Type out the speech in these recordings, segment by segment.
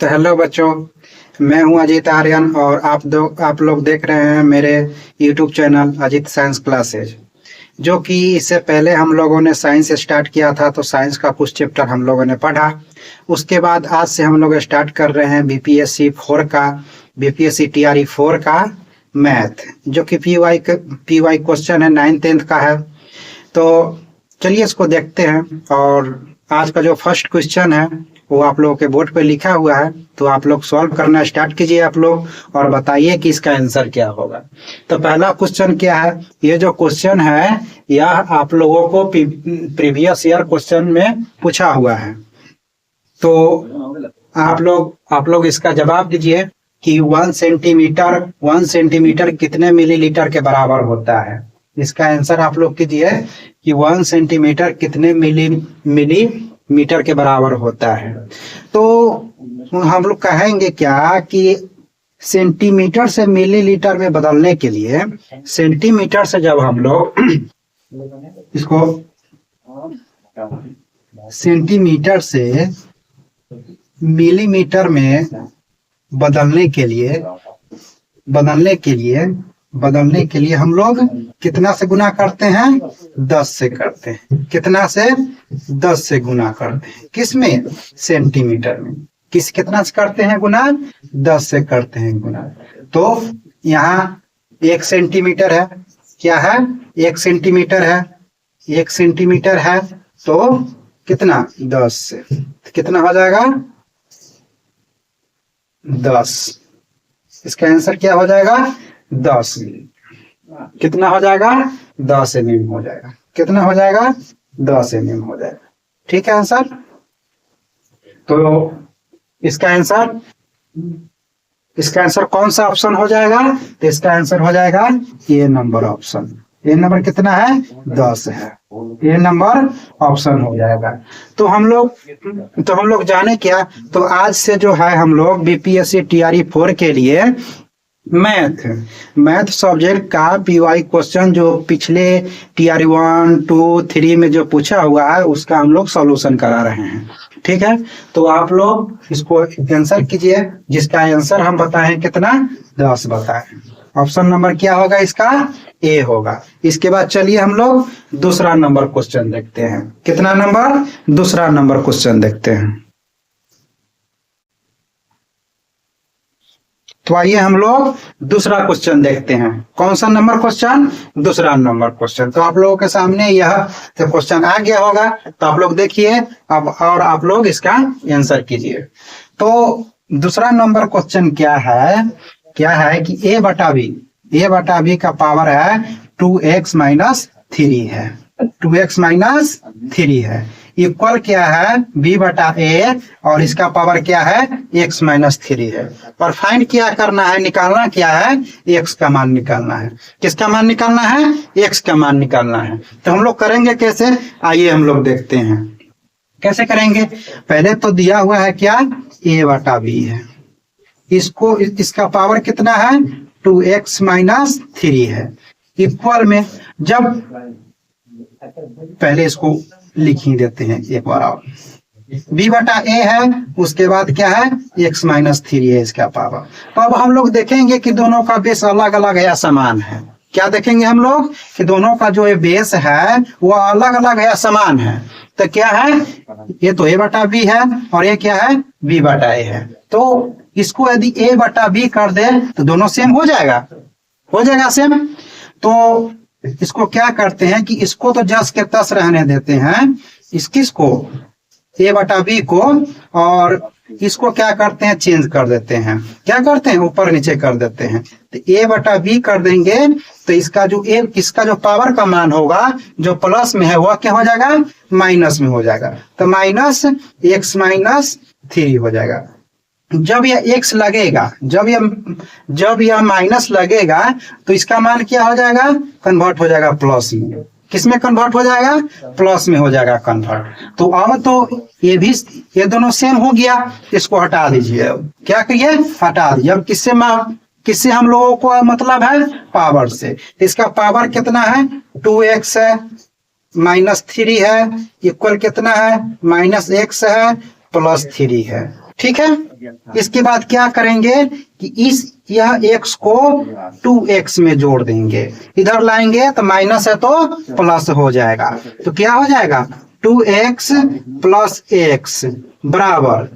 तो हेलो बच्चों, मैं हूं अजीत आर्यन और आप लोग देख रहे हैं मेरे YouTube channel Ajit science classes. जो कि इससे पहले हम लोगों ने साइंस स्टार्ट किया था, तो साइंस का कुछ चैप्टर हम लोगों ने पढ़ा। उसके बाद आज से हम लोग स्टार्ट कर रहे हैं बीपीएससी टीआरई 4 का मैथ, जो कि पीवाई क्वेश्चन है, 9th-10th का है। तो चलिए इसको देखते हैं। और आज का जो फर्स्ट क्वेश्चन है वो आप लोगों के बोर्ड पे लिखा हुआ है, तो आप लोग सॉल्व करना स्टार्ट कीजिए आप लोग, और बताइए कि इसका आंसर क्या होगा। तो पहला क्वेश्चन क्या है? ये जो क्वेश्चन है यह आप लोगों को प्रीवियस ईयर क्वेश्चन में पूछा हुआ है। तो आप लोग इसका जवाब दीजिए कि 1 सेंटीमीटर कितने मिलीलीटर के बराबर होता है। इसका आंसर आप लोग कीजिए कि 1 सेंटीमीटर कितने मिलीमीटर के बराबर होता है। तो हम लोग कहेंगे क्या कि सेंटीमीटर से मिलीलीटर में बदलने के लिए, सेंटीमीटर से जब हम लोग इसको सेंटीमीटर से मिलीमीटर में बदलने के लिए हम लोग कितना से गुना करते हैं? 10 से करते हैं। कितना से? 10 से गुना करते हैं। किस में? सेंटीमीटर में। कितना से करते हैं गुना? 10 से करते हैं गुना। तो यहाँ 1 सेंटीमीटर है। क्या है? 1 सेंटीमीटर है। 1 सेंटीमीटर है तो कितना? 10 से कितना हो जाएगा? 10। इसका आंसर क्या हो जाएगा? 10 मिली। कितना हो जाएगा? 10 mm हो जाएगा। कितना हो जाएगा? 10 mm हो जाएगा। ठीक है आंसर। तो इसका आंसर कौन सा ऑप्शन हो जाएगा? तो इसका आंसर हो जाएगा ए नंबर ऑप्शन। ए नंबर कितना है? 10 है। ए नंबर ऑप्शन हो जाएगा। तो हम लोग जाने क्या, तो आज से जो है हम लोग बीपीएससी टीआरई 4 के लिए मैथ सब्जेक्ट का पीवाई क्वेश्चन जो पिछले टीआरई 1, 2, 3 में जो पूछा हुआ है उसका हम लोग सॉल्यूशन करा रहे हैं। ठीक है, तो आप लोग इसको आंसर कीजिए, जिसका आंसर हम बताएं कितना? 10 बताएं। ऑप्शन नंबर क्या होगा इसका? ए होगा। इसके बाद चलिए हम लोग दूसरा नंबर क्वेश्चन देखते हैं। कितना नंबर? दूसरा नंबर क्वेश्चन देखते हैं। तो आइए हम लोग दूसरा क्वेश्चन देखते हैं। कौन सा नंबर क्वेश्चन? दूसरा नंबर क्वेश्चन। तो आप लोगों के सामने यह क्वेश्चन आ गया होगा, तो आप लोग देखिए अब, और आप लोग इसका आंसर कीजिए। तो दूसरा नंबर क्वेश्चन क्या है कि ए बटा बी का पावर है 2x - 3 है। 2x - 3 है। इक्वल क्या है? b बटा a, और इसका पावर क्या है? x - 3 है। और फाइंड क्या करना है? निकालना क्या है? x का मान निकालना है। किसका मान निकालना है? x का मान निकालना है। तो हम लोग करेंगे कैसे? आइए हम लोग देखते हैं कैसे करेंगे। पहले तो दिया हुआ है क्या? a बटा b है। इसका पावर कितना है? 2x - 3 है। इक्वल में जब पहले इसको लिख ही देते हैं एक बार और। b बटा a है, उसके बाद क्या है? x - 3 है इसका पावर। तो अब हम लोग देखेंगे कि दोनों का बेस अलग अलग है या समान है। क्या देखेंगे हम लोग? कि दोनों का जो बेस है वो अलग अलग है या समान है। तो क्या है? ये तो a बटा b है और ये क्या है? b बटा a है। तो इसको यदि a बटा b कर दे तो दोनों सेम हो जाएगा सेम। तो इसको क्या करते हैं कि इसको तो जस के तस रहने देते हैं, किसको? a बटा b को, और इसको क्या करते हैं? चेंज कर देते हैं। क्या करते हैं? ऊपर नीचे कर देते हैं। तो a बटा b कर देंगे तो इसका जो पावर का मान होगा, जो प्लस में है, वह क्या हो जाएगा? माइनस में हो जाएगा। तो -x - 3 हो जाएगा। जब यह x लगेगा, जब यह माइनस लगेगा तो इसका मान क्या हो जाएगा? कन्वर्ट हो जाएगा प्लस में। किसमें कन्वर्ट हो जाएगा? प्लस में हो जाएगा कन्वर्ट। तो अब तो ये दोनों सेम हो गया। इसको हटा दीजिए। क्या करिए? हटा दीजिए। अब किससे हम लोगों को मतलब है? पावर से। इसका पावर कितना है? 2x है, -3 है, इक्वल कितना है? -x है, +3 है। ठीक है। इसके बाद क्या करेंगे कि यह x को 2x में जोड़ देंगे, इधर लाएंगे तो माइनस है तो प्लस हो जाएगा, तो क्या हो जाएगा 2x प्लस x बराबर,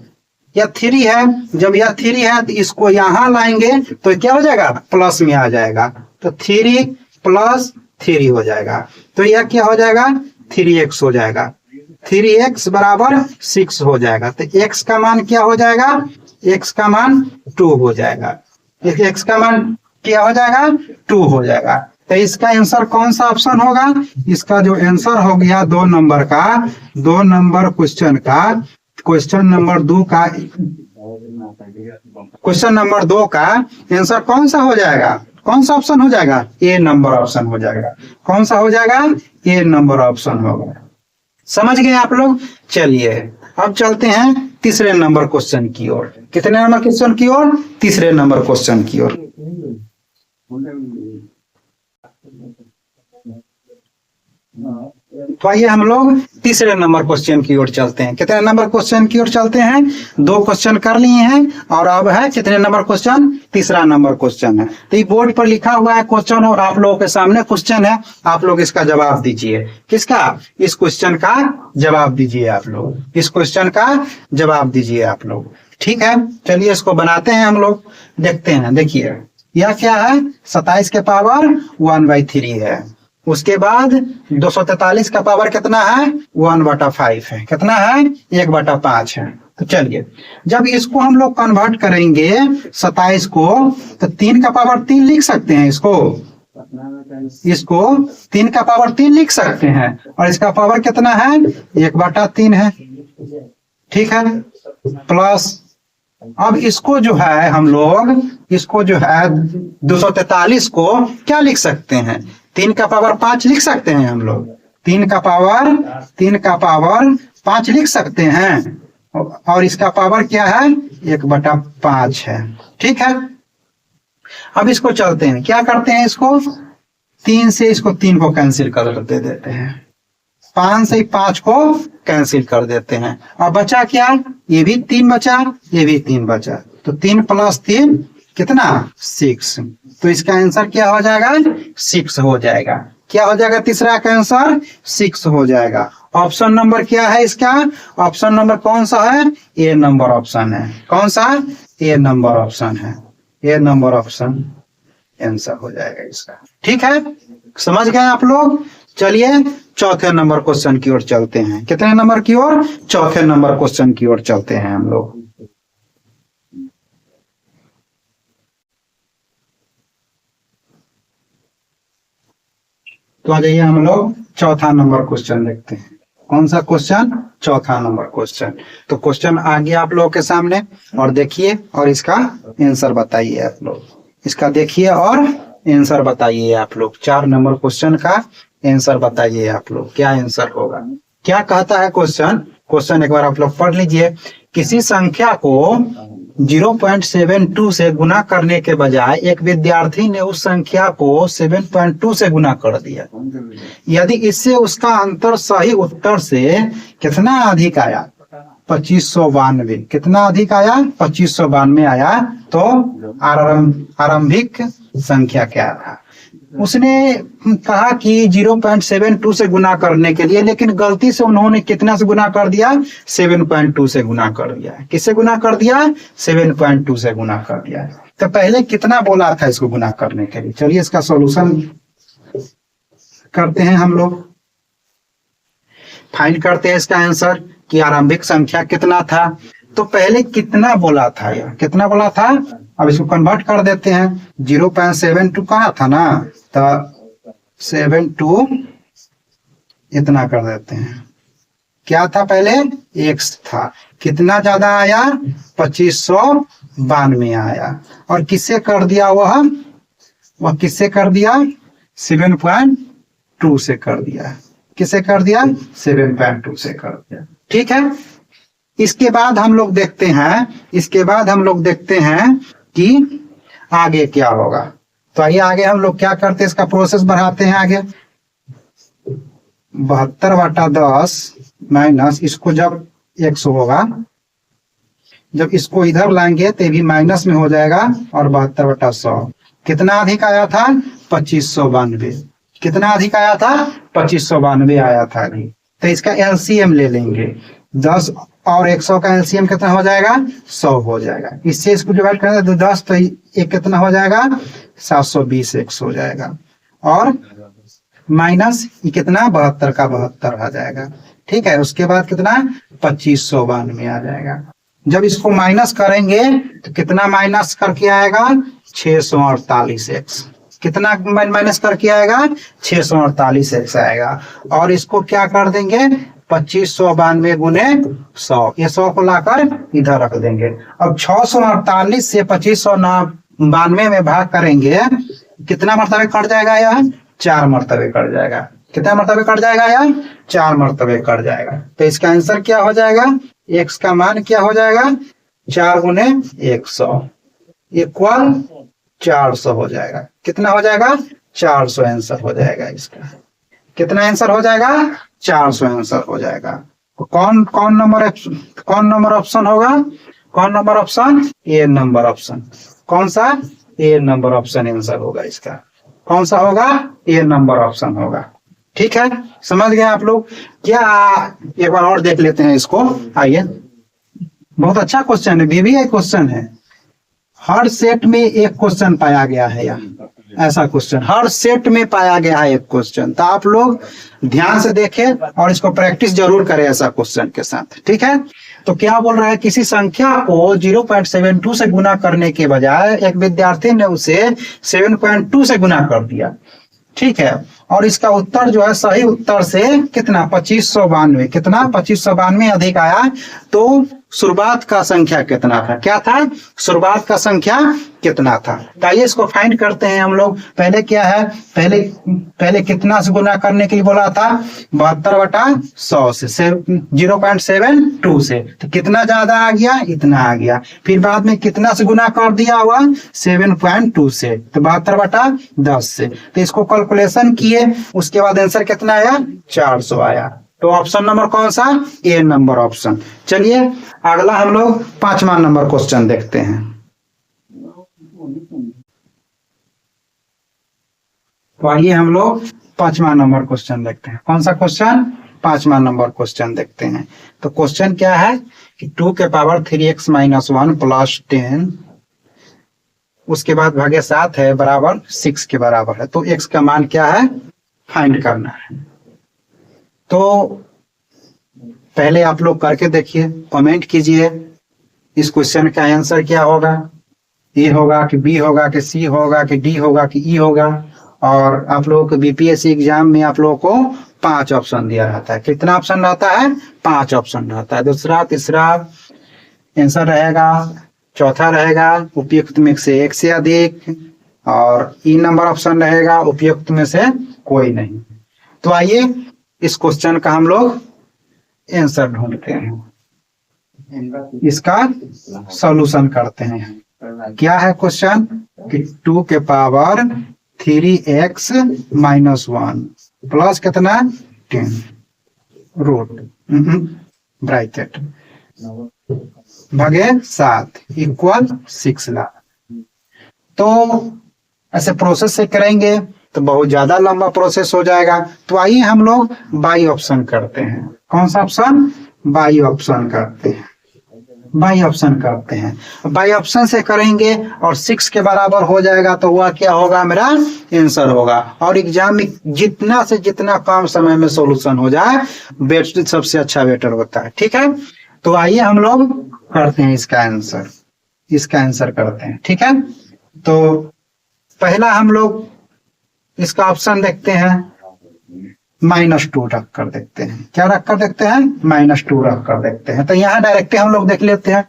यह 3 है, जब यह 3 है तो इसको यहां लाएंगे तो क्या हो जाएगा प्लस में आ जाएगा, तो 3 प्लस 3 हो जाएगा, तो यह क्या हो जाएगा 3x हो जाएगा, 3x बराबर 6 हो जाएगा, तो x का मान क्या हो जाएगा, x का मान 2 हो जाएगा, x का मान क्या हो जाएगा 2 हो जाएगा। तो इसका आंसर कौन सा ऑप्शन होगा, इसका जो आंसर हो गया 2 नंबर का, 2 नंबर क्वेश्चन का, क्वेश्चन नंबर 2 का, क्वेश्चन नंबर 2 का आंसर कौन सा हो जाएगा, कौन सा ऑप्शन हो जाएगा, ए नंबर ऑप्शन हो जाएगा, कौन सा हो जाएगा ए नंबर ऑप्शन होगा। समझ गए आप लोग। चलिए अब चलते हैं तीसरे नंबर क्वेश्चन की ओर। कितने नंबर क्वेश्चन की ओर, तीसरे नंबर क्वेश्चन की ओर। तो आइए हम लोग तीसरे नंबर क्वेश्चन की ओर चलते हैं। कितने नंबर क्वेश्चन की ओर चलते हैं, 2 क्वेश्चन कर लिए हैं और अब है कितने नंबर क्वेश्चन, तीसरा नंबर क्वेश्चन है। तो ये बोर्ड पर लिखा हुआ है क्वेश्चन और आप लोगों के सामने क्वेश्चन है, आप लोग इसका जवाब दीजिए। किसका, इस क्वेश्चन का जवाब दीजिए आप लोग, इस क्वेश्चन का जवाब दीजिए आप लोग। ठीक है, चलिए इसको बनाते हैं हम लोग, देखते हैं। देखिए यह क्या है, 27 के पावर 1/3 है, उसके बाद 243 का पावर कितना है 1/5 है, कितना है 1/5 है। तो चलिए जब इसको हम लोग कन्वर्ट करेंगे 27 को, तो 3 का पावर 3 लिख सकते हैं, इसको 3 का पावर 3 लिख सकते हैं, और इसका पावर कितना है 1/3 है। ठीक है, प्लस अब इसको जो है हम लोग, इसको जो है 243 को क्या लिख सकते हैं, 3 का पावर 5 लिख सकते हैं हम लोग, 3 का पावर 5 लिख सकते हैं, और इसका पावर क्या है 1/5 है। ठीक है, अब इसको चलते हैं, क्या करते हैं, इसको 3 से इसको 3 को कैंसिल कर देते हैं, 5 से 5 को कैंसिल कर देते हैं, और बचा क्या, ये भी 3 बचा, ये भी 3 बचा, तो 3 + 3 कितना 6। तो इसका आंसर क्या हो जाएगा 6 हो जाएगा। क्या हो जाएगा, तीसरा का आंसर 6 हो जाएगा। ऑप्शन नंबर क्या है इसका, ऑप्शन नंबर कौन सा है, ए नंबर ऑप्शन है। कौन सा, ए नंबर ऑप्शन है, ए नंबर ऑप्शन आंसर हो जाएगा इसका। ठीक है, समझ गए आप लोग। चलिए चौथे नंबर क्वेश्चन की ओर चलते हैं। कितने नंबर की ओर, चौथे नंबर क्वेश्चन की ओर चलते हैं हम लोग। तो आ जाइए हम लोग चौथा नंबर क्वेश्चन देखते हैं। कौन सा क्वेश्चन, चौथा नंबर क्वेश्चन। तो क्वेश्चन आ गया आप लोगों के सामने, और देखिए और इसका आंसर बताइए आप लोग, इसका देखिए और आंसर बताइए आप लोग। 4 नंबर क्वेश्चन का आंसर बताइए आप लोग, क्या आंसर होगा। क्या कहता है क्वेश्चन, क्वेश्चन एक बार आप लोग पढ़ लीजिए। किसी संख्या को 0.72 से गुना करने के बजाय एक विद्यार्थी ने उस संख्या को 7.2 से गुना कर दिया, यदि इससे उसका अंतर सही उत्तर से कितना अधिक आया, 2592, कितना अधिक आया 2592 आया, तो आरंभिक संख्या क्या था। उसने कहा कि 0.72 से गुना करने के लिए, लेकिन गलती से उन्होंने कितना से गुना कर दिया, 7.2 से गुना कर दिया। किससे गुना कर दिया, 7.2 से गुना कर दिया। तो पहले कितना बोला था इसको गुना करने के लिए। चलिए इसका सॉल्यूशन करते हैं हम लोग, फाइंड करते हैं इसका आंसर कि आरंभिक संख्या कितना था। तो पहले कितना बोला था, यह कितना बोला था, अब इसको कन्वर्ट कर देते हैं। 0.72 कहा था ना, तो 72 इतना कर देते हैं। क्या था पहले, x था, कितना ज्यादा आया 2592 आया, और किससे कर दिया, वह किससे कर दिया 7.2 से कर दिया। किससे कर दिया, 7.2 से कर दिया। ठीक है, इसके बाद हम लोग देखते हैं, इसके बाद हम लोग देखते हैं कि आगे क्या होगा। तो आइए आगे हम लोग क्या करते हैं, इसका प्रोसेस बढ़ाते हैं आगे। 72/10 माइनस, इसको जब x होगा, जब इसको इधर लाएंगे तो ये भी माइनस में हो जाएगा और 72/100 कितना अधिक आया था 2592। कितना अधिक आया था 2592 आया था अभी। तो इसका एलसीएम ले लेंगे 10 और 100 का एलसीएम कितना हो जाएगा 100 हो जाएगा। इससे इसको डिवाइड करें तो 10 तो एक कितना हो जाएगा 720 एक्स हो जाएगा और माइनस ये कितना 72 का 72 आ जाएगा। ठीक है, उसके बाद कितना 2592 आ जाएगा। जब इसको माइनस करेंगे तो कितना माइनस करके आएगा 648 एक्स। कितना माइनस करके आएगा 648 एक्स आएगा और इसको क्या कर देंगे 2592 गुने 100, ये 100 को लाकर इधर रख देंगे। अब 648 से 2592 में भाग करेंगे कितना मरतबे कट जाएगा यह 4 मरतबे कट जाएगा। कितना मरतबे कट जाएगा यह 4 मरतबे कट जाएगा। तो इसका आंसर क्या हो जाएगा x का मान क्या हो जाएगा 4 गुने 100 इक्वल 400 हो जाएगा। कितना हो जाएगा 400 आंसर हो जाएगा इसका। कितना आंसर हो जाएगा 400 आंसर हो जाएगा। तो कौन नंबर ऑप्शन होगा? कौन नंबर ऑप्शन? ए नंबर ऑप्शन। कौन सा? ए नंबर ऑप्शन आंसर होगा इसका। कौन सा होगा? ए नंबर ऑप्शन होगा। ठीक है, समझ गए आप लोग क्या? एक बार और देख लेते हैं इसको। आइए, बहुत अच्छा क्वेश्चन है, बीबीआई क्वेश्चन है। हर सेट में एक क्वेश्चन पाया गया है यहाँ, ऐसा क्वेश्चन हर सेट में पाया गया है एक क्वेश्चन। तो आप लोग ध्यान से देखें और इसको प्रैक्टिस जरूर करें ऐसा क्वेश्चन के साथ। ठीक है, तो क्या बोल रहा है, किसी संख्या को 0.72 से गुना करने के बजाय एक विद्यार्थी ने उसे 7.2 से गुना कर दिया। ठीक है, और इसका उत्तर जो है सही उत्तर से कितना 2592, कितना 2592 अधिक आया। तो शुरुआत का संख्या कितना था? क्या था? शुरुआत का संख्या कितना था? तो आइए इसको फाइंड करते हैं हम लोग। पहले क्या है, पहले कितना से गुना करने के लिए बोला था 72/100 से 0.72 से। तो कितना ज्यादा आ गया, इतना आ गया। फिर बाद में कितना से गुना कर दिया हुआ 7.2 से, तो 72/10 से। तो इसको कैलकुलेशन किए, उसके बाद आंसर कितना आया 400 आया। तो ऑप्शन नंबर कौन सा? ए नंबर ऑप्शन। चलिए अगला हम लोग 5वां नंबर क्वेश्चन देखते हैं। तो आइए हम लोग 5वां नंबर क्वेश्चन देखते हैं। कौन सा क्वेश्चन? 5वां नंबर क्वेश्चन देखते हैं। तो क्वेश्चन क्या है कि 2 के पावर 3x - 1 प्लस 10 उसके बाद भागे 7 है बराबर 6 के बराबर है। तो x का मान क्या है फाइंड करना है। तो पहले आप लोग करके देखिए, कमेंट कीजिए इस क्वेश्चन का आंसर क्या होगा। ए होगा कि बी होगा कि सी होगा कि डी होगा कि ई होगा। और आप लोगों को बीपीएससी एग्जाम में आप लोगों को 5 ऑप्शन दिया रहता है। कितना ऑप्शन रहता है? 5 ऑप्शन रहता है। दूसरा तीसरा आंसर रहेगा, चौथा रहेगा उपयुक्त में से एक से अधिक, और ई नंबर ऑप्शन रहेगा उपयुक्त में से कोई नहीं। तो आइए इस क्वेश्चन का हम लोग आंसर ढूंढते हैं, इसका सॉल्यूशन करते हैं। क्या है क्वेश्चन कि 2 के पावर 3x - 1 प्लस कितना 10 रूट ब्रैकेट भागे 7 इक्वल 6 लाख। तो ऐसे प्रोसेस से करेंगे तो बहुत ज्यादा लंबा प्रोसेस हो जाएगा। तो आइए हम लोग बाई ऑप्शन करते हैं। कौन सा ऑप्शन? बाई ऑप्शन करते हैं। बाई ऑप्शन करते हैं। बाई ऑप्शन से करेंगे और 6 के बराबर हो जाएगा तो वह क्या होगा, मेरा आंसर होगा। और एग्जाम में जितना से जितना कम समय में सॉल्यूशन हो जाए बेस्ट, सबसे अच्छा बेटर होता है। ठीक है, तो आइए हम लोग करते हैं इसका आंसर करते हैं। ठीक है, तो पहला हम लोग इसका ऑप्शन देखते हैं -2 रख कर देखते हैं। क्या रख कर देखते हैं? -2 रख कर देखते हैं। तो यहाँ डायरेक्ट हम लोग देख लेते हैं।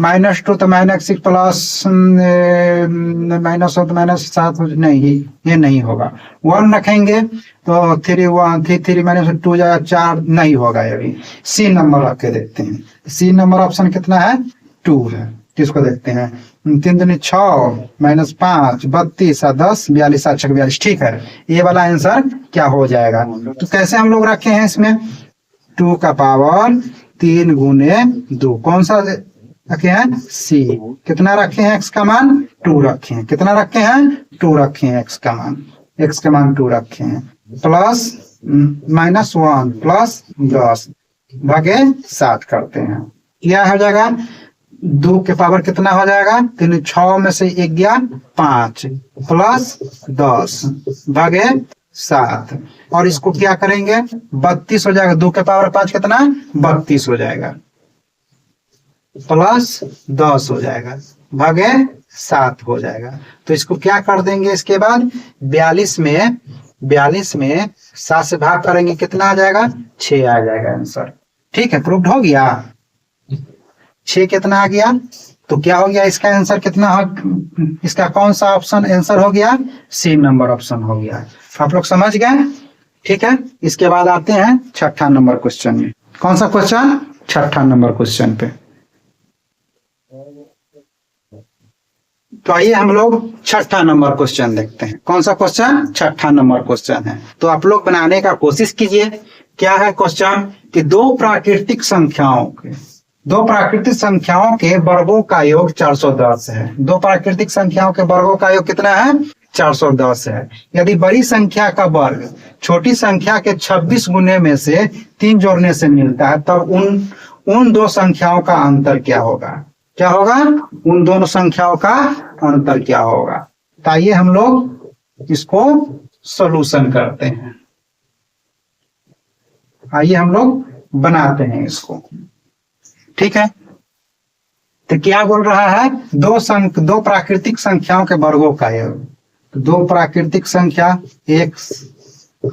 -2 तो -6 प्लस -7 नहीं, ये नहीं होगा। 1 रखेंगे तो 3 - 2 जाएगा 4, नहीं होगा। ये भी सी नंबर रख के देखते हैं। सी नंबर ऑप्शन कितना है 2 है। किसको देखते हैं? 3 दूनी 6 -5 32 10 42 7 6 42। ठीक है, ये वाला आंसर क्या हो जाएगा। तो कैसे हम लोग रखे हैं इसमें 2 का पावर 3 गुने 2। कौन सा रखे हैं सी। कितना रखे हैं एक्स का मान 2 रखे हैं। कितना रखे हैं 2 रखे हैं एक्स का मान। एक्स का मान 2 रखे हैं प्लस -1 प्लस 10 भागे 7 करते हैं। क्या हो जाएगा 2 के पावर कितना हो जाएगा 3 6 में से 1 गया 5 प्लस 10 भागे 7 और इसको क्या करेंगे 32 हो जाएगा। 2 के पावर 5 कितना 32 हो जाएगा प्लस 10 हो जाएगा भागे 7 हो जाएगा। तो इसको क्या कर देंगे इसके बाद 42 में 7 से भाग करेंगे कितना आ जाएगा 6 आ जाएगा आंसर। ठीक है प्रूव्ड हो गया। 6 कितना आ गया तो क्या हो गया इसका आंसर कितना हो, इसका कौन सा ऑप्शन आंसर हो गया सी नंबर ऑप्शन हो गया। आप लोग समझ गए। ठीक है इसके बाद आते हैं 6ठा नंबर क्वेश्चन में। कौन सा क्वेश्चन 6ठा नंबर क्वेश्चन पे। तो आइए हम लोग 6ठा नंबर क्वेश्चन देखते हैं। कौन सा क्वेश्चन 6ठा नंबर क्वेश्चन है। तो आप लोग बनाने का कोशिश कीजिए। क्या है क्वेश्चन कि दो प्राकृतिक संख्याओं के वर्गों का योग 410 है। दो प्राकृतिक संख्याओं के वर्गों का योग कितना है 410 है। यदि बड़ी संख्या का वर्ग छोटी संख्या के 26 गुने में से 3 जोड़ने से मिलता है तब उन दो संख्याओं का अंतर क्या होगा। क्या होगा उन दोनों संख्याओं का अंतर क्या होगा। तो आइए हम लोग इसको सॉल्यूशन करते हैं। आइए हम लोग बनाते हैं इसको। ठीक है तो क्या बोल रहा है दो प्राकृतिक संख्याओं के वर्गों का योग। तो दो प्राकृतिक संख्या x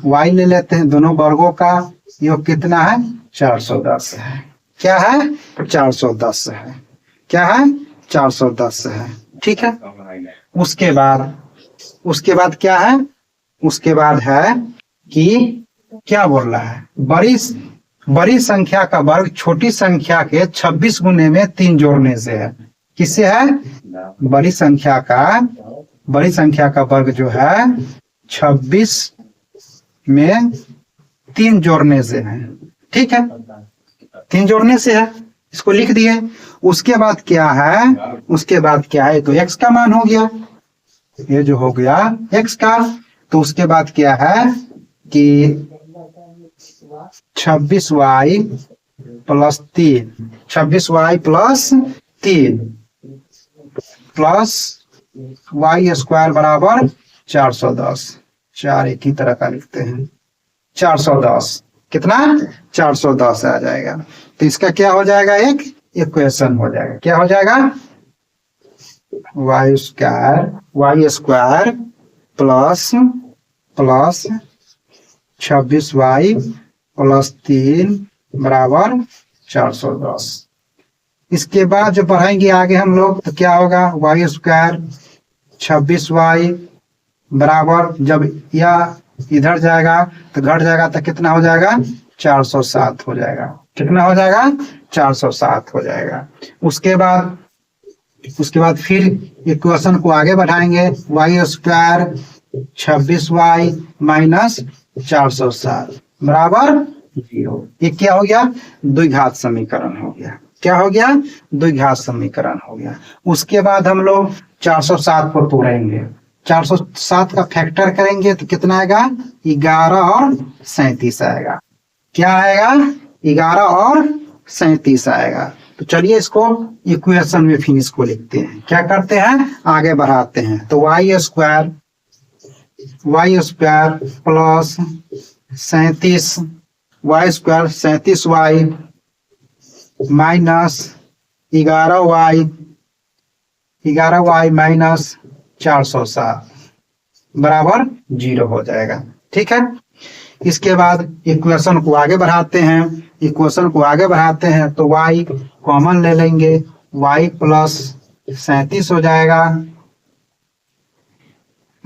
y ले लेते हैं। दोनों वर्गों का योग कितना है 410 है। क्या है 410 है। क्या है 410 है। ठीक है उसके बाद क्या है उसके बाद है कि क्या बोल रहा है बड़ी संख्या का वर्ग छोटी संख्या के 26 गुने में 3 जोड़ने से है। किससे है बड़ी संख्या का वर्ग जो है 26 में 3 जोड़ने से है। ठीक है 3 जोड़ने से है इसको लिख दिए। उसके बाद क्या है तो x का मान हो गया। ये जो हो गया x का तो उसके बाद क्या है कि 26y plus 3 plus y square बराबर 410। 4 एक ही तरह का लिखते हैं 410 कितना 410 आ जाएगा। तो इसका क्या हो जाएगा एक इक्वेशन हो जाएगा। क्या हो जाएगा y square plus 26y plus 3 बराबर 410। इसके बाद जो पढ़ाएंगे आगे हम लोग तो क्या होगा y स्क्वायर 26y बराबर जब यह इधर जाएगा तो घट जाएगा तो कितना हो जाएगा 407 हो जाएगा। कितना हो जाएगा 407 हो जाएगा। उसके बाद फिर इक्वेशन को आगे बढ़ाएंगे y स्क्वायर 26y माइनस 407 बराबर 0। ये क्या हो गया द्विघात समीकरण हो गया। क्या हो गया द्विघात समीकरण हो गया। उसके बाद हम लोग 407 को तोड़ेंगे। 407 का फैक्टर करेंगे तो कितना आएगा 11 और 37 आएगा। क्या आएगा 11 और 37 आएगा। तो चलिए इसको इक्वेशन में फिर इसको लिखते हैं। क्या करते हैं आगे बढ़ाते हैं। तो y square plus 37 y square 37y minus 11y minus 407 बराबर 0 हो जाएगा। ठीक है इसके बाद इक्वेशन को आगे बढ़ाते हैं। तो y कॉमन ले लेंगे y प्लस 37 हो जाएगा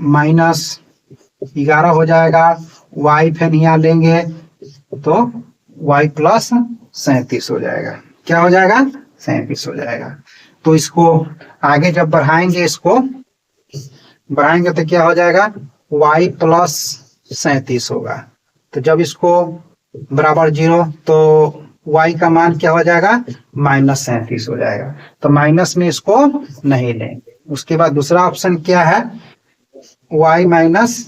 माइनस 11 हो जाएगा। y फिर यहाँ लेंगे तो y प्लस 37 हो जाएगा। क्या हो जाएगा 37 हो जाएगा। तो इसको आगे जब बढ़ाएंगे तो क्या हो जाएगा y प्लस 37 होगा। तो जब इसको बराबर 0 तो y का मान क्या हो जाएगा, -37 हो जाएगा। तो माइनस में इसको नहीं लेंगे। उसके बाद दूसरा ऑप्शन क्या है, y माइनस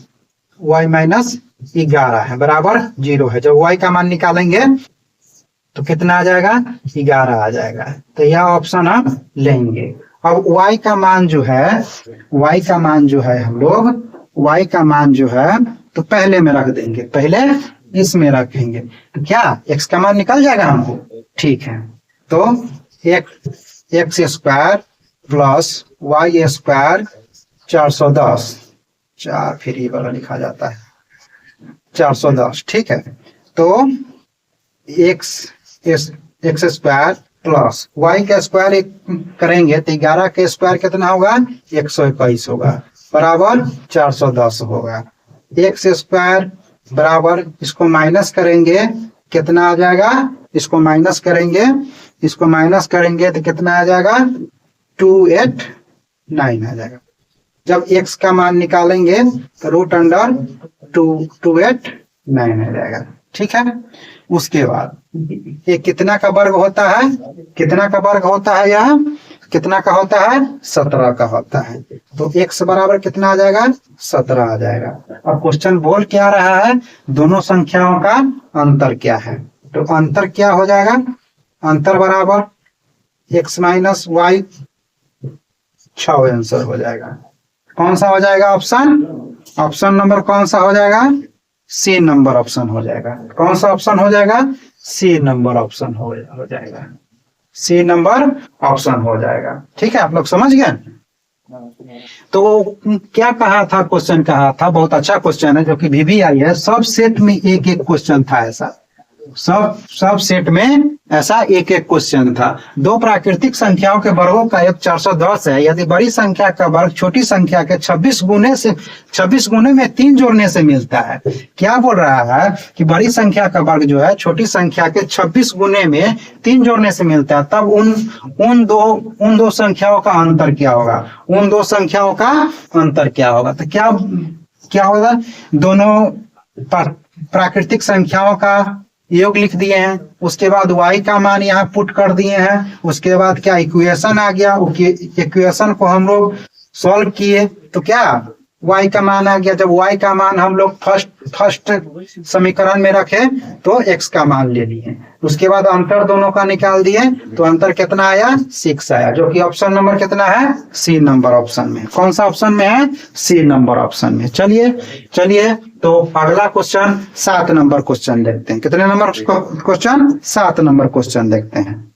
11 है बराबर 0 है। जब y का मान निकालेंगे तो कितना आ जाएगा, 11 आ जाएगा। तो यह ऑप्शन हम लेंगे। अब y का मान जो है, y का मान जो है हम लोग y का मान जो है तो पहले में रख देंगे, पहले इसमें रखेंगे तो क्या x का मान निकल जाएगा हमको। ठीक है, तो X square plus Y square 410, 4 फिर ये वाला लिखा जाता है 410। ठीक है, तो एक्स स्क्वायर प्लस वाई का स्क्वायर करेंगे तो 11 का स्क्वायर कितना होगा, 121 होगा बराबर 410 होगा। एक्स स्क्वायर बराबर इसको माइनस करेंगे कितना आ जाएगा, इसको माइनस करेंगे तो कितना आ जाएगा, 289 आ जाएगा। जब x का मान निकालेंगे तो √289 आ जाएगा। ठीक है, उसके बाद ये कितना का वर्ग होता है, कितना का वर्ग होता है, यह कितना का होता है, 17 का होता है। तो x बराबर कितना आ जाएगा, 17 आ जाएगा। अब क्वेश्चन बोल क्या रहा है, दोनों संख्याओं का अंतर क्या है। तो अंतर क्या हो जाएगा, अंतर बराबर x माइनस वाई 6 आंसर हो जाएगा। कौन सा हो जाएगा ऑप्शन नंबर कौन सा हो जाएगा, सी नंबर ऑप्शन हो जाएगा। कौन सा ऑप्शन हो जाएगा, सी नंबर ऑप्शन हो जाएगा, सी नंबर ऑप्शन हो जाएगा। ठीक है, आप लोग समझ गए। तो क्या कहा था, क्वेश्चन कहा था, बहुत अच्छा क्वेश्चन है जो कि VVI है। सब सेट में एक एक क्वेश्चन था ऐसा, सब सेट में ऐसा एक एक क्वेश्चन था। दो प्राकृतिक संख्याओं के वर्गों का योग 410 है। यदि बड़ी संख्या का वर्ग छोटी संख्या के 26 गुने में 3 जोड़ने से मिलता है। क्या बोल रहा है कि बड़ी संख्या का वर्ग जो है छोटी संख्या के 26 गुने में 3 जोड़ने से मिलता है, तब उन दो संख्याओं का अंतर क्या होगा, उन दो संख्याओं का अंतर क्या होगा। तो क्या होगा, दोनों प्राकृतिक संख्याओं का योग लिख दिए हैं, उसके बाद y का मान यहाँ पुट कर दिए हैं, उसके बाद क्या इक्वेशन आ गया, इक्वेशन को हम लोग सॉल्व किए तो क्या y का मान आ गया। जब y का मान हम लोग फर्स्ट समीकरण में रखे तो x का मान ले लिए, उसके बाद अंतर दोनों का निकाल दिए तो अंतर कितना आया, 6 आया, जो कि ऑप्शन नंबर कितना है, सी नंबर ऑप्शन में। कौन सा ऑप्शन में है, सी नंबर ऑप्शन में। चलिए तो अगला क्वेश्चन 7 नंबर क्वेश्चन देखते हैं। कितने नंबर क्वेश्चन, 7 नंबर क्वेश्चन देखते हैं।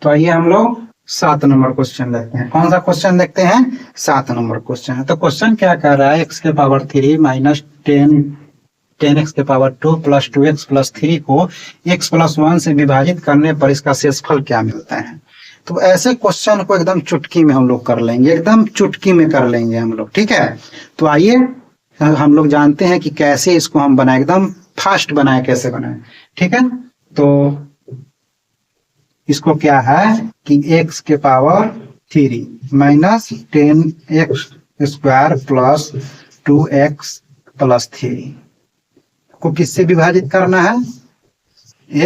तो आइए हम लोग 7 नंबर क्वेश्चन देखते हैं। कौन सा क्वेश्चन देखते हैं, 7 नंबर क्वेश्चन है। तो क्वेश्चन क्या कह रहा है, x के पावर 3 माइनस 10x के पावर 2 प्लस 2x प्लस 3 को x प्लस 1 से विभाजित करने पर इसका शेषफल क्या मिलता है। तो ऐसे क्वेश्चन को एकदम चुटकी में हम लोग कर लेंगे, एकदम चुटकी में कर लेंगे हम लोग। ठीक है, तो आइए हम लोग जानते हैं कि कैसे इसको हम बनाए, एकदम फास्ट बनाए, कैसे बनाए। ठीक है, तो इसको क्या है कि x के power 3 minus 10x square plus 2x plus 3 को किससे विभाजित करना है,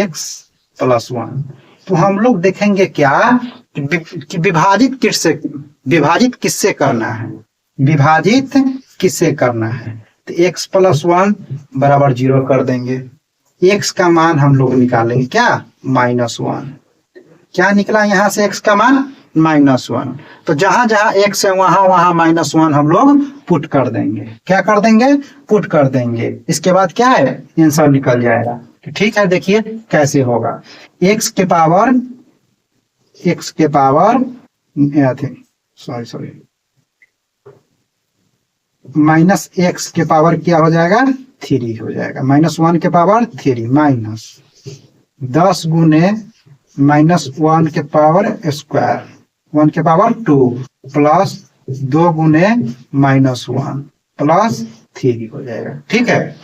x प्लस 1। तो हम लोग देखेंगे क्या कि विभाजित किससे करना है, विभाजित किससे करना है। तो x प्लस 1 बराबर 0 कर देंगे, x का मान हम लोग निकालेंगे क्या, -1। क्या निकला यहाँ से, x का मान -1। तो जहां जहां x है वहां -1 हम लोग पुट कर देंगे। क्या कर देंगे, पुट कर देंगे। इसके बाद क्या है, आंसर निकल जाएगा। ठीक है, देखिए कैसे होगा। x के पावर माइनस x के पावर क्या हो जाएगा, 3 हो जाएगा। -1 के पावर 3 माइनस 10 गुने -1 के पावर स्क्वायर 1 के पावर 2 प्लस 2 गुने -1 प्लस 3 हो जाएगा। ठीक है,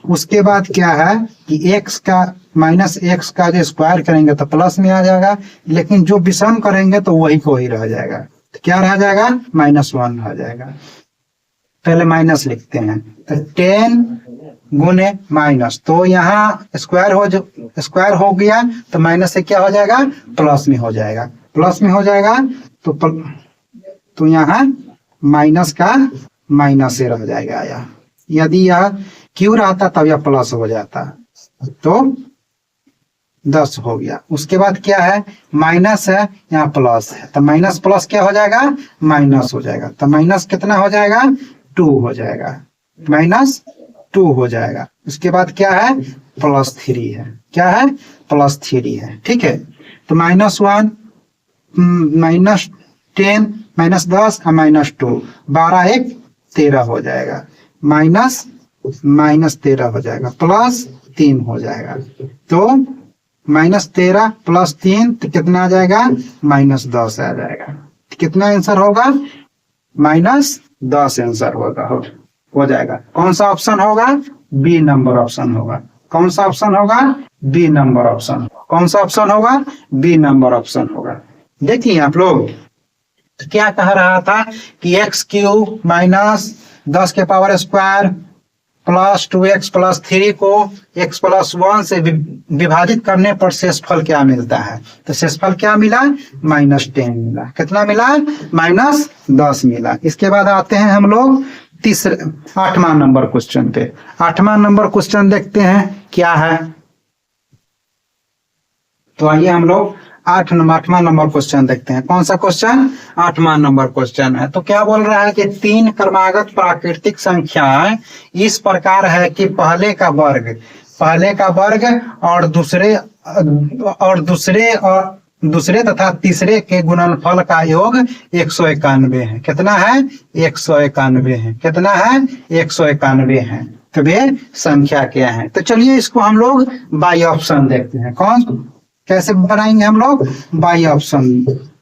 उसके बाद क्या है कि x का -x का जो स्क्वायर करेंगे तो प्लस में आ जाएगा, लेकिन जो विषम करेंगे तो वही को ही रह जाएगा। तो क्या रह जाएगा, -1 रह जाएगा। पहले माइनस लिखते हैं, तो 10 गुने माइनस, तो यहाँ स्क्वायर हो गया, तो माइनस से क्या हो जाएगा, प्लस में हो जाएगा, प्लस में हो जाएगा, तो यहाँ माइनस का माइनस से रह जाएगा। यदि यह क्यू रहता तब यह प्लस हो जाता, तो 10 हो गया। उसके बाद क्या है, माइनस है, यहाँ प्लस है, तो माइनस प्लस क्या हो जाएगा, माइनस हो जाएगा, तो माइनस कितना हो जाएगा, 2 हो जाएगा, माइनस 2 हो जाएगा। उसके बाद क्या है, +3 है, क्या है, +3 है, ठीक है। तो -1 -10 -10 और -2, 12 1 13 हो जाएगा, -13 हो जाएगा, +3 हो जाएगा, तो -13 +3 तो कितना आ जाएगा, -10 आ जाएगा। कितना आंसर होगा, -10 आंसर होगा, हो जाएगा। कौन सा ऑप्शन होगा, बी नंबर ऑप्शन होगा। कौन सा ऑप्शन होगा, बी नंबर ऑप्शन। कौन सा ऑप्शन होगा, बी नंबर ऑप्शन होगा। देखिए आप लोग, तो क्या कह रहा था कि x³ -10 के पावर स्क्वायर +2x +3 को x +1 से विभाजित करने पर शेषफल क्या मिलता है, तो शेषफल क्या मिला, -10 मिला। कितना मिला, -10 मिला। इसके बाद आते हैं हम लोग 8वां नंबर क्वेश्चन पे। 8वां नंबर क्वेश्चन देखते हैं क्या है, तो आइए हम लोग 8वां नंबर क्वेश्चन देखते हैं। कौन सा क्वेश्चन, 8वां नंबर क्वेश्चन है। तो क्या बोल रहा है कि 3 क्रमागत प्राकृतिक संख्याएं इस प्रकार है कि पहले का वर्ग और दूसरे तथा तीसरे के गुणनफल का योग 191 है। कितना है, 191 है। कितना है, 191 है। तो वे संख्या क्या है, तो चलिए इसको हम लोग बाई ऑप्शन देखते हैं। कैसे बनाएंगे हम लोग, बाई ऑप्शन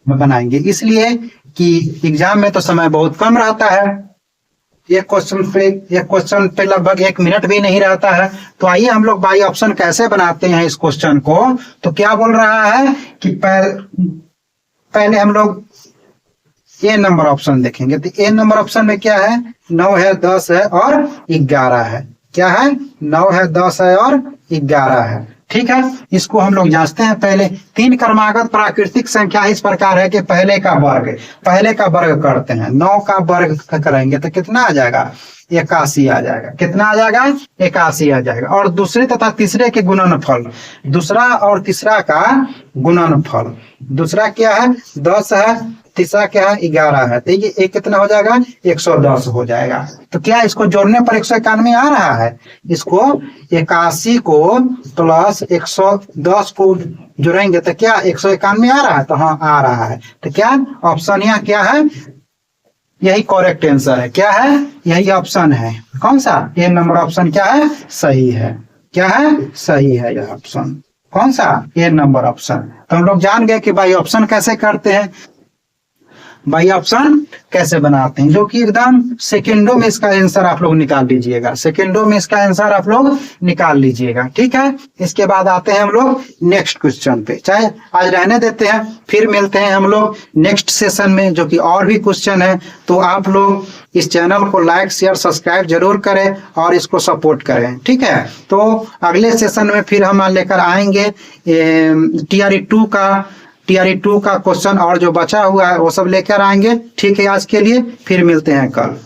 में बनाएंगे, इसलिए कि एग्जाम में तो समय बहुत कम रहता है, एक क्वेश्चन पे लगभग 1 मिनट भी नहीं रहता है। तो आइए हम लोग बाई ऑप्शन कैसे बनाते हैं इस क्वेश्चन को। तो क्या बोल रहा है कि पहले हम लोग ए नंबर ऑप्शन देखेंगे। तो ए नंबर ऑप्शन में क्या है, 9 है, 10 है और 11 है। क्या है, 9 है, 10 है और 11 है, ठीक है। इसको हम लोग जांचते हैं। पहले 3 क्रमागत प्राकृतिक संख्या इस प्रकार है कि पहले का वर्ग करते हैं। 9 का वर्ग करेंगे तो कितना आ जाएगा, 81 आ जाएगा। कितना आ जाएगा, 81 आ जाएगा। और दूसरे तथा तीसरे के गुणनफल, दूसरा और तीसरा का गुणनफल, दूसरा क्या है, 10 है, तीसरा क्या है, 11 है। तो ये एक कितना हो जाएगा, 110 हो जाएगा। तो क्या इसको जोड़ने पर 191 आ रहा है, इसको 81 को प्लस 110 को जोड़ेंगे तो क्या 191 आ रहा है, तो हाँ आ रहा है। तो क्या ऑप्शन यहाँ क्या है, यही करेक्ट आंसर है। क्या है, यही ऑप्शन है। कौन सा, ए नंबर ऑप्शन क्या है, सही है। क्या है, सही है यह ऑप्शन। कौन सा, ए नंबर ऑप्शन। तो हम लोग जान गए कि बाई ऑप्शन कैसे करते हैं, बाई ऑप्शन कैसे बनाते हैं, जो कि एकदम सेकेंडों में इसका आंसर आप लोग निकाल लीजिएगा। सेकेंडों में इसका आंसर आप लोग निकाल लीजिएगा, ठीक है। इसके बाद आते हैं हम लोग नेक्स्ट क्वेश्चन पे। चाहे आज रहने देते हैं, फिर मिलते हैं हम लोग नेक्स्ट सेशन में, जो कि और भी क्वेश्चन है। तो आप लोग इस चैनल को लाइक शेयर सब्सक्राइब जरूर करें और इसको सपोर्ट करें, ठीक है। तो अगले सेशन में फिर हम लेकर आएंगे TRE 2 का क्वेश्चन, और जो बचा हुआ है वो सब लेकर आएंगे, ठीक है। आज के लिए फिर मिलते हैं कल।